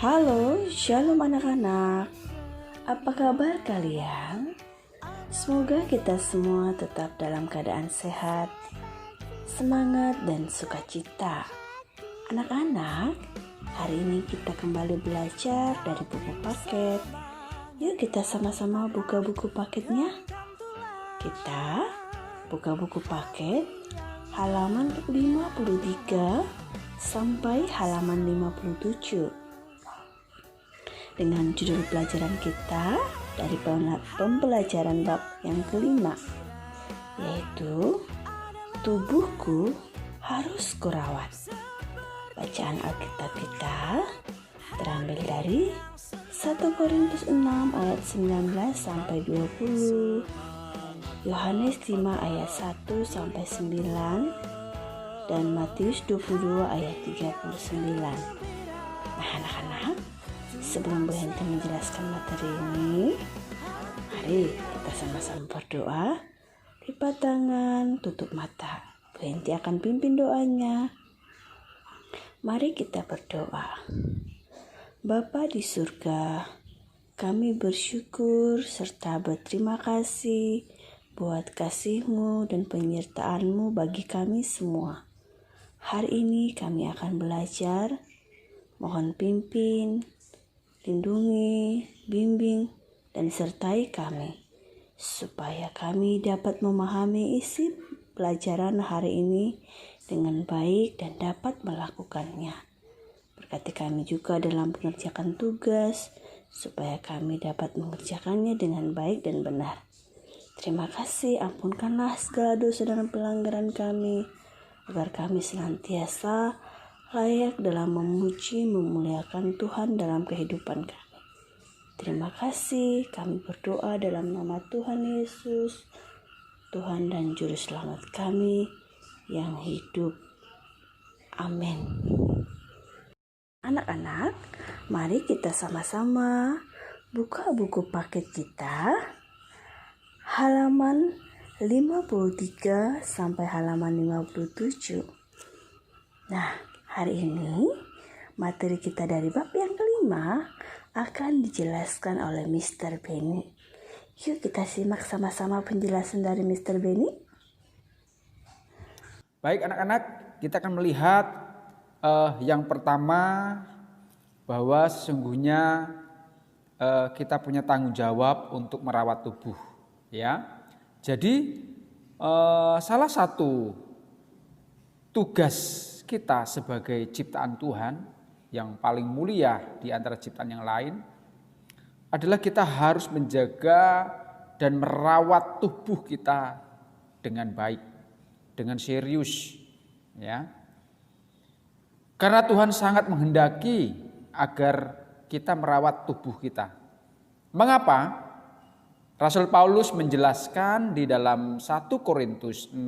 Halo, shalom anak-anak. Apa kabar kalian? Semoga kita semua tetap dalam keadaan sehat, semangat dan sukacita. Anak-anak, hari ini kita kembali belajar dari buku paket. Yuk kita sama-sama buka buku paketnya. Kita buka buku paket halaman 53 sampai halaman 57. Dengan judul pelajaran kita dari pembelajaran bab yang kelima, yaitu tubuhku harus kurawat. Bacaan Alkitab kita terambil dari 1 Korintus 6 ayat 19 sampai 20, Yohanes 5 ayat 1 sampai 9, dan Matius 22 ayat 39. Nah anak-anak, sebelum berhenti menjelaskan materi ini, mari kita sama-sama berdoa. Lipat tangan, tutup mata. Berhenti akan pimpin doanya. Mari kita berdoa. Bapa di surga, kami bersyukur serta berterima kasih buat kasih-Mu dan penyertaan-Mu bagi kami semua. Hari ini kami akan belajar. Mohon pimpin, lindungi, bimbing, dan sertai kami, supaya kami dapat memahami isi pelajaran hari ini dengan baik dan dapat melakukannya. Berkati kami juga dalam mengerjakan tugas, supaya kami dapat mengerjakannya dengan baik dan benar. Terima kasih, ampunkanlah segala dosa dan pelanggaran kami, agar kami senantiasa layak dalam memuji memuliakan Tuhan dalam kehidupan kami. Terima kasih, kami berdoa dalam nama Tuhan Yesus, Tuhan dan Juru Selamat kami yang hidup. Amin. Anak-anak, mari kita sama-sama buka buku paket kita halaman 53 sampai halaman 57. Nah, hari ini materi kita dari bab yang kelima akan dijelaskan oleh Mr. Benny. Yuk kita simak sama-sama penjelasan dari Mr. Benny. Baik anak-anak, kita akan melihat yang pertama bahwa sesungguhnya kita punya tanggung jawab untuk merawat tubuh, ya. Jadi salah satu tugas kita sebagai ciptaan Tuhan yang paling mulia di antara ciptaan yang lain adalah kita harus menjaga dan merawat tubuh kita dengan baik, dengan serius, ya. Karena Tuhan sangat menghendaki agar kita merawat tubuh kita. Mengapa? Rasul Paulus menjelaskan di dalam 1 Korintus 6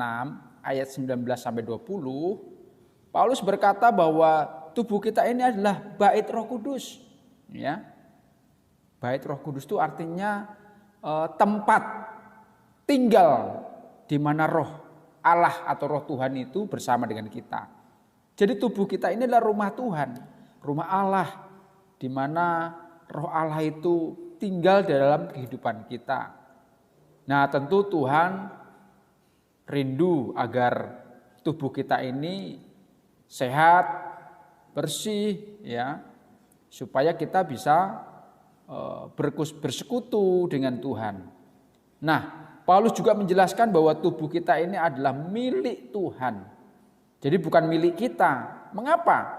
ayat 19 sampai 20, Paulus berkata bahwa tubuh kita ini adalah bait Roh Kudus, ya. Bait Roh Kudus itu artinya tempat tinggal di mana Roh Allah atau Roh Tuhan itu bersama dengan kita. Jadi tubuh kita ini adalah rumah Tuhan, rumah Allah, di mana Roh Allah itu tinggal dalam kehidupan kita. Nah, tentu Tuhan rindu agar tubuh kita ini sehat, bersih, ya, supaya kita bisa bersekutu dengan Tuhan. Nah, Paulus juga menjelaskan bahwa tubuh kita ini adalah milik Tuhan. Jadi bukan milik kita. Mengapa?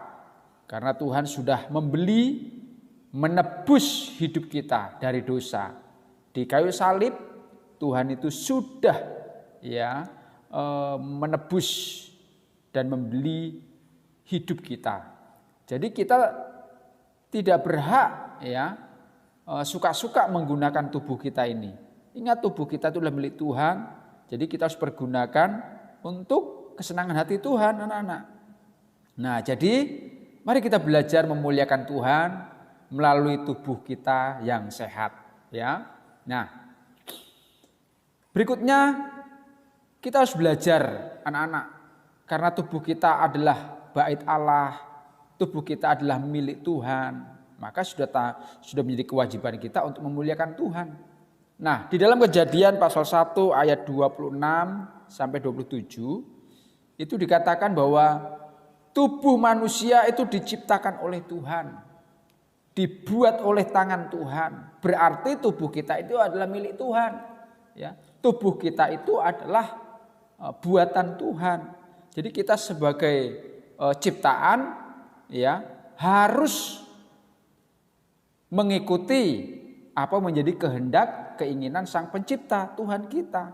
Karena Tuhan sudah membeli, menebus hidup kita dari dosa. Di kayu salib Tuhan itu sudah, ya, menebus dan membeli hidup kita. Jadi kita tidak berhak, ya, suka-suka menggunakan tubuh kita ini. Ingat, tubuh kita itu adalah milik Tuhan. Jadi kita harus pergunakan untuk kesenangan hati Tuhan, anak-anak. Nah, jadi mari kita belajar memuliakan Tuhan melalui tubuh kita yang sehat, ya. Nah, berikutnya kita harus belajar, anak-anak, karena tubuh kita adalah bait Allah, tubuh kita adalah milik Tuhan. maka sudah menjadi kewajiban kita untuk memuliakan Tuhan. Nah, di dalam Kejadian pasal 1 ayat 26 sampai 27 itu dikatakan bahwa tubuh manusia itu diciptakan oleh Tuhan, dibuat oleh tangan Tuhan. Berarti tubuh kita itu adalah milik Tuhan. Ya, tubuh kita itu adalah buatan Tuhan. Jadi kita sebagai ciptaan, ya, harus mengikuti apa menjadi kehendak, keinginan Sang Pencipta, Tuhan kita.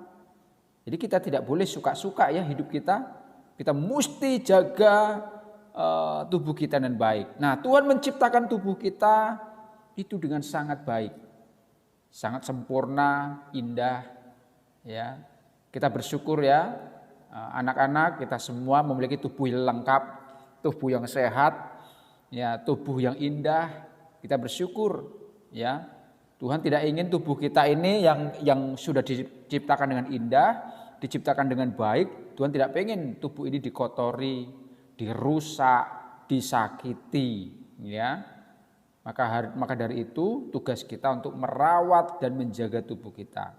Jadi kita tidak boleh suka-suka ya hidup kita. Kita mesti jaga tubuh kita dengan baik. Nah, Tuhan menciptakan tubuh kita itu dengan sangat baik. Sangat sempurna, indah. Ya. Kita bersyukur ya, anak-anak kita semua memiliki tubuh yang lengkap, tubuh yang sehat, ya, tubuh yang indah. Kita bersyukur ya. Tuhan tidak ingin tubuh kita ini yang sudah diciptakan dengan indah, diciptakan dengan baik. Tuhan tidak pengen tubuh ini dikotori, dirusak, disakiti, ya. Maka dari itu tugas kita untuk merawat dan menjaga tubuh kita.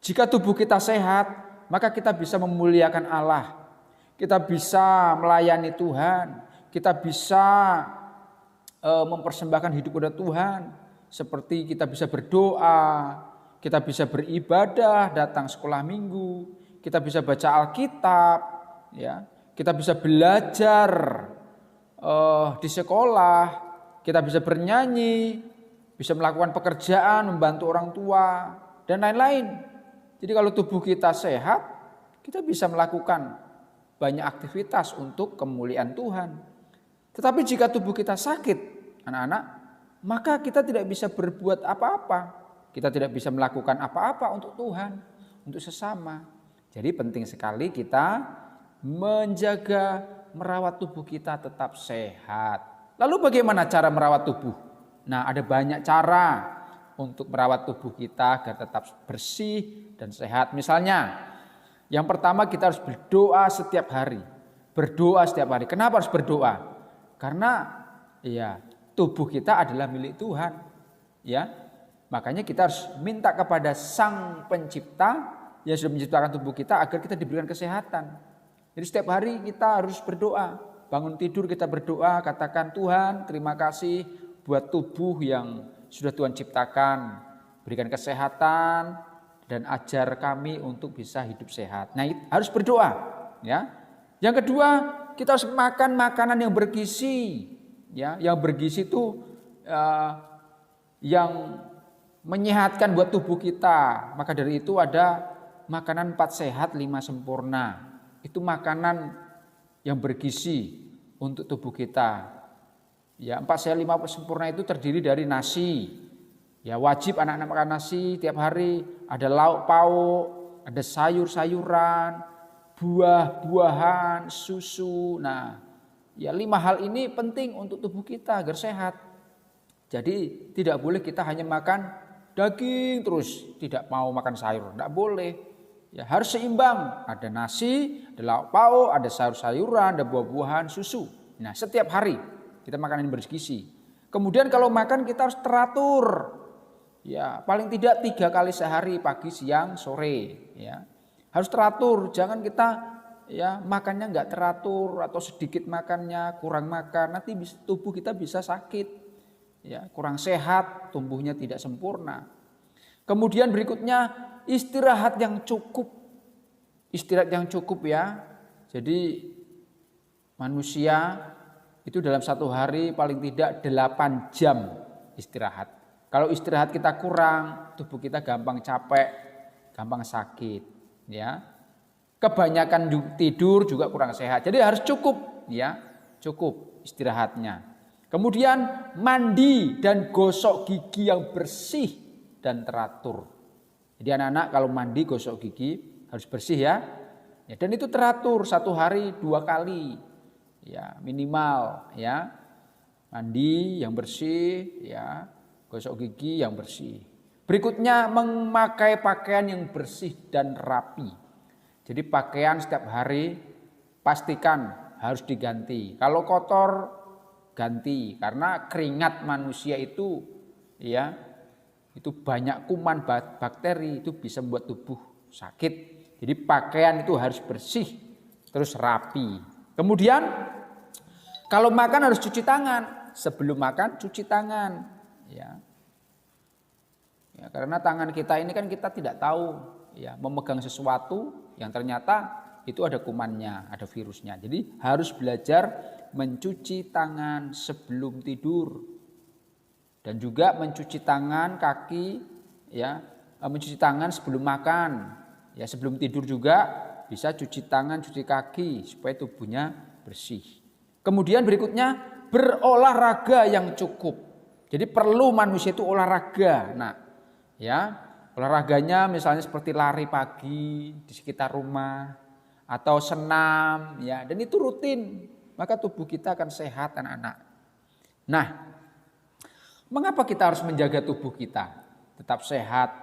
Jika tubuh kita sehat, maka kita bisa memuliakan Allah. Kita bisa melayani Tuhan, kita bisa mempersembahkan hidup kepada Tuhan. Seperti kita bisa berdoa, kita bisa beribadah, datang sekolah minggu, kita bisa baca Alkitab, ya, kita bisa belajar di sekolah, kita bisa bernyanyi, bisa melakukan pekerjaan, membantu orang tua, dan lain-lain. Jadi kalau tubuh kita sehat, kita bisa melakukan banyak aktivitas untuk kemuliaan Tuhan. Tetapi jika tubuh kita sakit, anak-anak, maka kita tidak bisa berbuat apa-apa. Kita tidak bisa melakukan apa-apa untuk Tuhan, untuk sesama. Jadi penting sekali kita menjaga, merawat tubuh kita tetap sehat. Lalu bagaimana cara merawat tubuh? Nah, ada banyak cara untuk merawat tubuh kita agar tetap bersih dan sehat. Misalnya, yang pertama kita harus berdoa setiap hari. Berdoa setiap hari. Kenapa harus berdoa? Karena ya, tubuh kita adalah milik Tuhan, ya. Makanya kita harus minta kepada Sang Pencipta yang sudah menciptakan tubuh kita agar kita diberikan kesehatan. Jadi setiap hari kita harus berdoa. Bangun tidur kita berdoa, katakan Tuhan terima kasih buat tubuh yang sudah Tuhan ciptakan. Berikan kesehatan dan ajar kami untuk bisa hidup sehat. Nah, harus berdoa, ya. Yang kedua, kita harus makan makanan yang bergizi. Ya, yang bergizi itu yang menyehatkan buat tubuh kita. Maka dari itu ada makanan 4 sehat 5 sempurna. Itu makanan yang bergizi untuk tubuh kita. Ya, 4 sehat 5 sempurna itu terdiri dari nasi. Ya, wajib anak-anak makan nasi tiap hari. Ada lauk pauk, ada sayur-sayuran, buah-buahan, susu. Nah, ya 5 hal ini penting untuk tubuh kita agar sehat. Jadi tidak boleh kita hanya makan daging terus, tidak mau makan sayur, tidak boleh. Ya harus seimbang, ada nasi, ada lauk pauk, ada sayur-sayuran, ada buah-buahan, susu. Nah setiap hari kita makan yang bergizi. Kemudian kalau makan kita harus teratur. Ya paling tidak 3 kali sehari, pagi, siang, sore. Ya harus teratur, jangan kita ya makannya nggak teratur atau sedikit makannya, kurang makan, nanti tubuh kita bisa sakit, ya kurang sehat, tumbuhnya tidak sempurna. Kemudian berikutnya istirahat yang cukup, istirahat yang cukup ya. Jadi manusia itu dalam 1 hari paling tidak 8 jam istirahat. Kalau istirahat kita kurang, tubuh kita gampang capek, gampang sakit, ya. Kebanyakan tidur juga kurang sehat. Jadi harus cukup, ya, cukup istirahatnya. Kemudian mandi dan gosok gigi yang bersih dan teratur. Jadi anak-anak kalau mandi gosok gigi harus bersih ya. Ya dan itu teratur 1 hari 2 kali, ya minimal ya. Mandi yang bersih, ya gosok gigi yang bersih. Berikutnya memakai pakaian yang bersih dan rapi. Jadi pakaian setiap hari pastikan harus diganti. Kalau kotor, ganti karena keringat manusia itu ya itu banyak kuman bakteri, itu bisa membuat tubuh sakit. Jadi pakaian itu harus bersih terus rapi. Kemudian kalau makan harus cuci tangan, sebelum makan cuci tangan ya. Ya, karena tangan kita ini kan kita tidak tahu ya memegang sesuatu yang ternyata itu ada kumannya, ada virusnya. Jadi harus belajar mencuci tangan sebelum tidur. Dan juga mencuci tangan kaki ya, mencuci tangan sebelum makan. Ya, sebelum tidur juga bisa cuci tangan, cuci kaki supaya tubuhnya bersih. Kemudian berikutnya berolahraga yang cukup. Jadi perlu manusia itu olahraga. Nah, ya, olahraganya misalnya seperti lari pagi di sekitar rumah atau senam ya, dan itu rutin, maka tubuh kita akan sehat anak-anak. Nah, mengapa kita harus menjaga tubuh kita tetap sehat,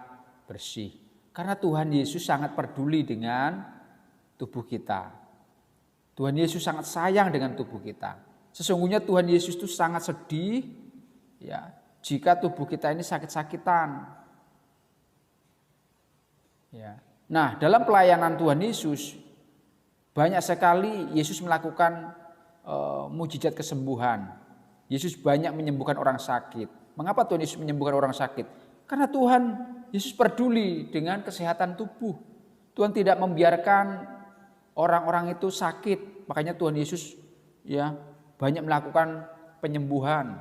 bersih? Karena Tuhan Yesus sangat peduli dengan tubuh kita. Tuhan Yesus sangat sayang dengan tubuh kita. Sesungguhnya Tuhan Yesus itu sangat sedih ya jika tubuh kita ini sakit-sakitan. Ya. Nah, dalam pelayanan Tuhan Yesus banyak sekali Yesus melakukan mujizat kesembuhan. Yesus banyak menyembuhkan orang sakit. Mengapa Tuhan Yesus menyembuhkan orang sakit? Karena Tuhan Yesus peduli dengan kesehatan tubuh. Tuhan tidak membiarkan orang-orang itu sakit. Makanya Tuhan Yesus ya banyak melakukan penyembuhan.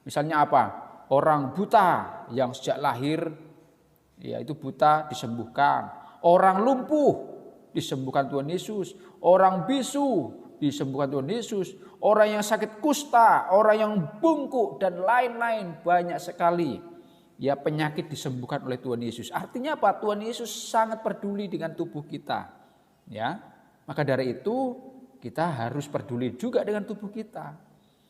Misalnya apa? Orang buta yang sejak lahir ya itu buta disembuhkan. Orang lumpuh disembuhkan Tuhan Yesus. Orang bisu disembuhkan Tuhan Yesus. Orang yang sakit kusta, orang yang bungkuk dan lain-lain banyak sekali. Ya penyakit disembuhkan oleh Tuhan Yesus. Artinya apa? Tuhan Yesus sangat peduli dengan tubuh kita. Ya. Maka dari itu kita harus peduli juga dengan tubuh kita.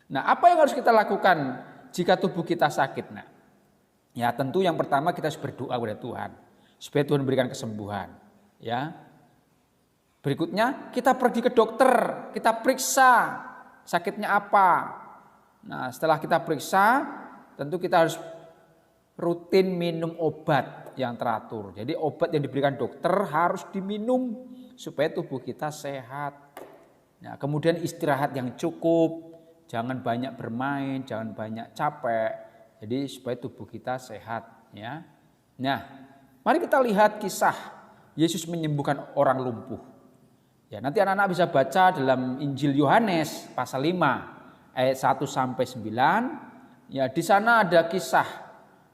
Nah, apa yang harus kita lakukan jika tubuh kita sakit? Nah, ya tentu yang pertama kita harus berdoa kepada Tuhan supaya Tuhan berikan kesembuhan. Ya. Berikutnya kita pergi ke dokter, kita periksa sakitnya apa. Nah, setelah kita periksa, tentu kita harus rutin minum obat yang teratur. Jadi obat yang diberikan dokter harus diminum supaya tubuh kita sehat. Nah, kemudian istirahat yang cukup, jangan banyak bermain, jangan banyak capek. Jadi supaya tubuh kita sehat. Ya. Nah, mari kita lihat kisah Yesus menyembuhkan orang lumpuh. Ya, nanti anak-anak bisa baca dalam Injil Yohanes pasal 5 ayat 1 sampai 9. Ya, di sana ada kisah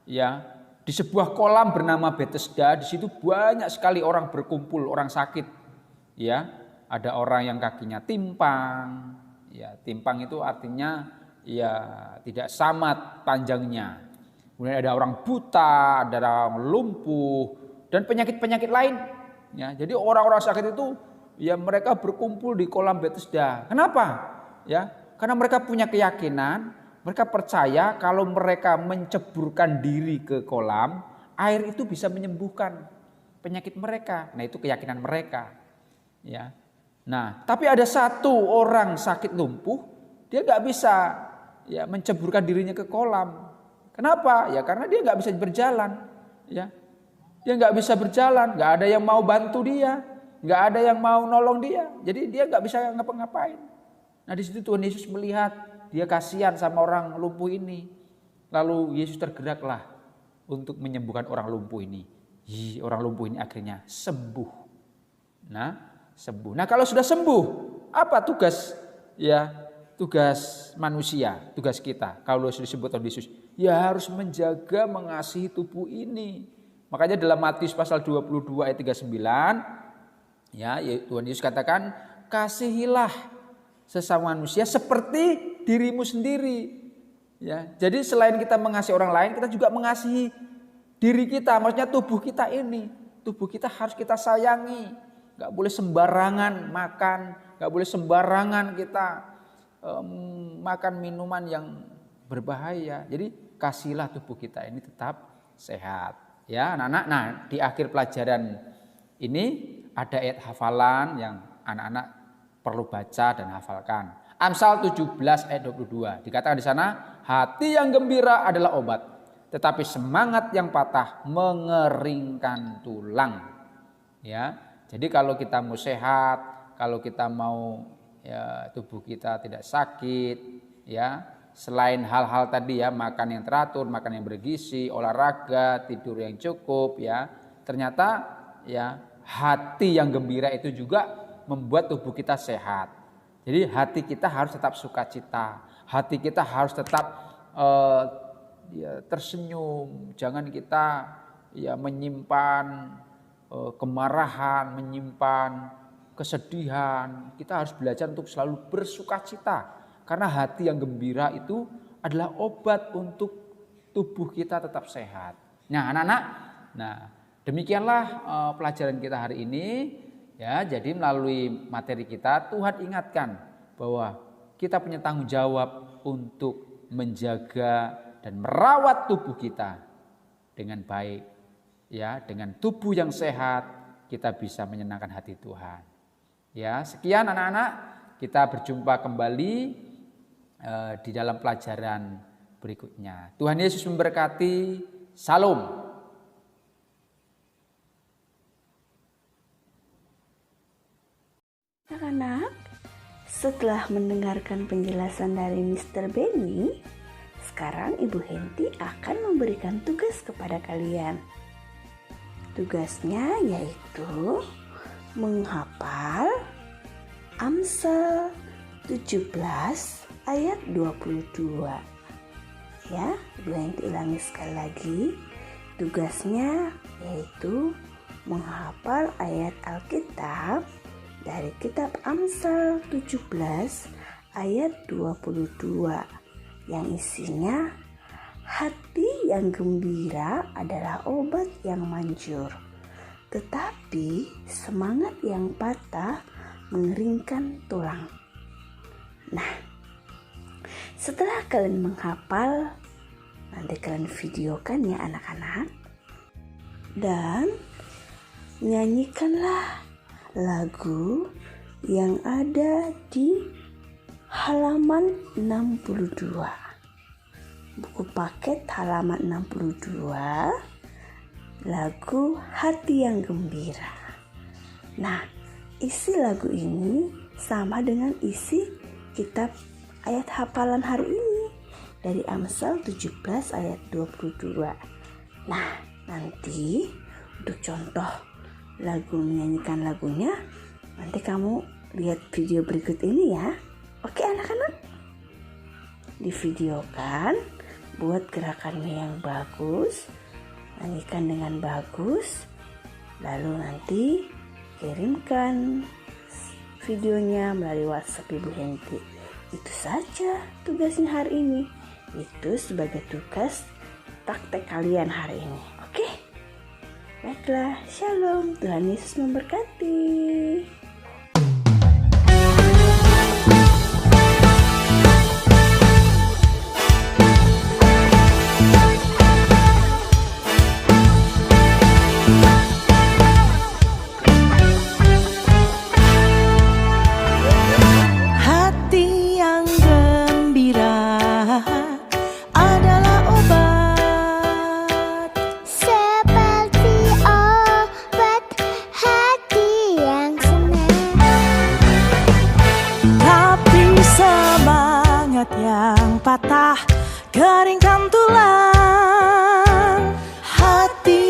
ya, di sebuah kolam bernama Bethesda, di situ banyak sekali orang berkumpul, orang sakit. Ya, ada orang yang kakinya timpang. Ya, timpang itu artinya ya tidak samat panjangnya. Kemudian ada orang buta, ada orang lumpuh dan penyakit-penyakit lain. Ya, jadi orang-orang sakit itu ya mereka berkumpul di kolam Bethesda. Kenapa? Ya, karena mereka punya keyakinan, mereka percaya kalau mereka menceburkan diri ke kolam, air itu bisa menyembuhkan penyakit mereka. Nah, itu keyakinan mereka. Ya. Nah, tapi ada satu orang sakit lumpuh, dia nggak bisa ya menceburkan dirinya ke kolam. Kenapa? Ya karena dia nggak bisa berjalan. Ya, dia nggak bisa berjalan, nggak ada yang mau bantu dia. Nggak ada yang mau nolong dia, jadi dia nggak bisa ngapa-ngapain. Nah di situ Tuhan Yesus melihat, dia kasihan sama orang lumpuh ini. Lalu Yesus tergeraklah untuk menyembuhkan orang lumpuh ini. Orang lumpuh ini akhirnya sembuh. Nah sembuh. Nah kalau sudah sembuh, apa tugas ya tugas manusia, tugas kita? Kalau sudah disebut oleh Yesus, ya harus menjaga, mengasihi tubuh ini. Makanya dalam Matius pasal 22 ayat 39. Ya, Tuhan Yesus katakan, kasihilah sesama manusia seperti dirimu sendiri. Ya, jadi selain kita mengasihi orang lain, kita juga mengasihi diri kita. Maksudnya tubuh kita ini, tubuh kita harus kita sayangi. Gak boleh sembarangan makan, gak boleh sembarangan kita makan minuman yang berbahaya. Jadi kasihlah tubuh kita ini tetap sehat. Ya, anak-anak. Nah, di akhir pelajaran ini ada ayat hafalan yang anak-anak perlu baca dan hafalkan. Amsal 17 ayat 22. Dikatakan di sana, hati yang gembira adalah obat, tetapi semangat yang patah mengeringkan tulang. Ya, jadi kalau kita mau sehat, kalau kita mau ya, tubuh kita tidak sakit, ya selain hal-hal tadi ya, makan yang teratur, makan yang bergizi, olahraga, tidur yang cukup, ya ternyata ya hati yang gembira itu juga membuat tubuh kita sehat. Jadi hati kita harus tetap sukacita, hati kita harus tetap ya, tersenyum. Jangan kita ya menyimpan kemarahan, menyimpan kesedihan. Kita harus belajar untuk selalu bersukacita, karena hati yang gembira itu adalah obat untuk tubuh kita tetap sehat. Nah, anak-anak, demikianlah pelajaran kita hari ini. Ya, jadi melalui materi kita Tuhan ingatkan bahwa kita punya tanggung jawab untuk menjaga dan merawat tubuh kita dengan baik. Ya, dengan tubuh yang sehat kita bisa menyenangkan hati Tuhan. Ya, sekian anak-anak, kita berjumpa kembali di dalam pelajaran berikutnya. Tuhan Yesus memberkati. Salam. Anak-anak, setelah mendengarkan penjelasan dari Mr. Benny, sekarang Ibu Henti akan memberikan tugas kepada kalian. Tugasnya yaitu menghafal Amsal 17 ayat 22. Ya, Ibu Henti ulangi sekali lagi. Tugasnya yaitu menghafal ayat Alkitab dari kitab Amsal 17 ayat 22 yang isinya, hati yang gembira adalah obat yang manjur, tetapi semangat yang patah mengeringkan tulang. Nah, setelah kalian menghafal, nanti kalian videokan ya anak-anak, dan nyanyikanlah lagu yang ada di halaman 62. Buku paket halaman 62, lagu Hati yang Gembira. Nah, isi lagu ini sama dengan isi kitab ayat hafalan hari ini dari Amsal 17 ayat 22. Nah, nanti untuk contoh lagu menyanyikan lagunya, nanti kamu lihat video berikut ini ya. Oke anak-anak, divideokan, buat gerakannya yang bagus, nyanyikan dengan bagus, lalu nanti kirimkan videonya melalui WhatsApp Ibu Henti. Itu saja tugasnya hari ini. Itu sebagai tugas praktek kalian hari ini. Oke? Baiklah, shalom, Tuhan Yesus memberkati. Hati yang gembira adalah obat, seperti obat hati yang senang. tapi semangat yang patah keringkan tulang. Hati